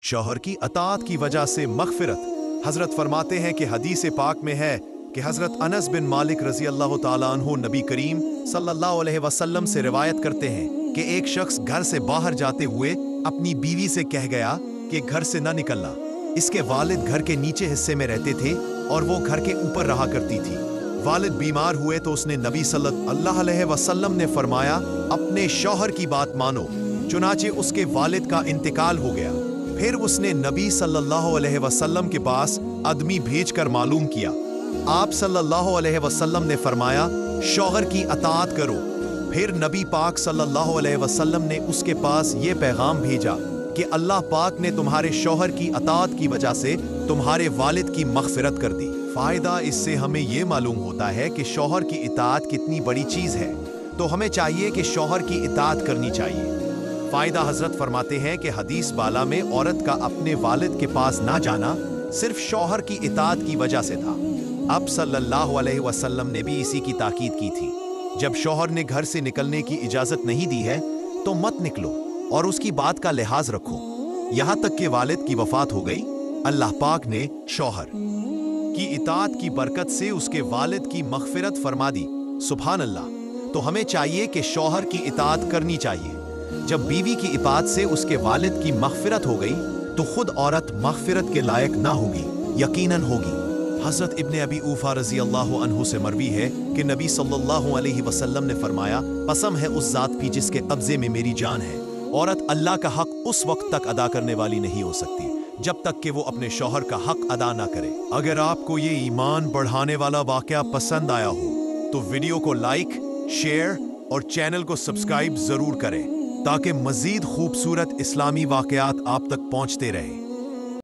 शौहर की अताअत की वजह से मग़फ़िरत। हज़रत फरमाते हैं कि हदीस पाक में है कि हज़रत अनस बिन मालिक रज़ी अल्लाह ताला अन्हु नबी करीम सल्लल्लाहु अलैहि वसल्लम से रिवायत करते हैं कि एक शख्स घर से बाहर जाते हुए अपनी बीवी से कह गया कि घर से न निकलना। इसके वालिद घर के नीचे हिस्से में रहते थे और वो घर के ऊपर रहा करती थी। वालिद बीमार हुए तो उसने नबी सल्लल्लाहु अलैहि वसल्लम ने फरमाया, अपने शौहर की बात मानो। चुनाचे उसके वालिद का इंतकाल हो गया। फिर उसने नबी सल्लल्लाहु अलैहि वसल्लम के पास आदमी भेजकर मालूम किया। आप सल्लल्लाहु अलैहि वसल्लम ने फरमाया, शौहर की अताअत करो। फिर नबी पाक सल्लल्लाहु अलैहि वसल्लम ने उसके पास ये पैगाम भेजा कि अल्लाह पाक ने तुम्हारे शौहर की अताअत की वजह से तुम्हारे वालिद की मग़फ़िरत कर दी। फ़ायदा इससे हमें ये मालूम होता है कि शौहर की इताअत कितनी बड़ी चीज़ है, तो हमें चाहिए कि शौहर की इताअत करनी चाहिए। फ़ायदा हज़रत फरमाते हैं कि हदीस बाला में औरत का अपने वालिद के पास ना जाना सिर्फ शौहर की इताअत की वजह से था। अब सल्लल्लाहु अलैहि वसल्लम ने भी इसी की ताकीद की थी। जब शौहर ने घर से निकलने की इजाज़त नहीं दी है तो मत निकलो और उसकी बात का लिहाज रखो। यहाँ तक कि वालिद की वफ़ात हो गई, अल्लाह पाक ने शौहर की इताअत की बरकत से उसके वालिद की मग़फ़िरत फरमा दी। सुभान अल्लाह। तो हमें चाहिए कि शौहर की इताअत करनी चाहिए। जब बीवी की इताअत से उसके वालिद की मग़फ़िरत हो गई तो खुद औरत मग़फ़िरत के लायक ना होगी, यकीनन होगी। हज़रत इब्ने अबी ऊफ़ा रज़ी अल्लाह अन्हु से मरवी है कि नबी सल्लल्लाहु अलैहि वसल्लम ने फरमाया, कसम है उस ज़ात की जिसके कब्ज़े में मेरी जान है, औरत अल्लाह का हक़ उस वक्त तक अदा करने वाली नहीं हो सकती जब तक कि वो अपने शौहर का हक़ अदा ना करे। अगर आपको ये ईमान बढ़ाने वाला वाक़या पसंद आया हो तो वीडियो को लाइक, शेयर और चैनल को सब्सक्राइब ज़रूर करें ताकि मज़ीद खूबसूरत इस्लामी वाक़यात आप तक पहुँचते रहें।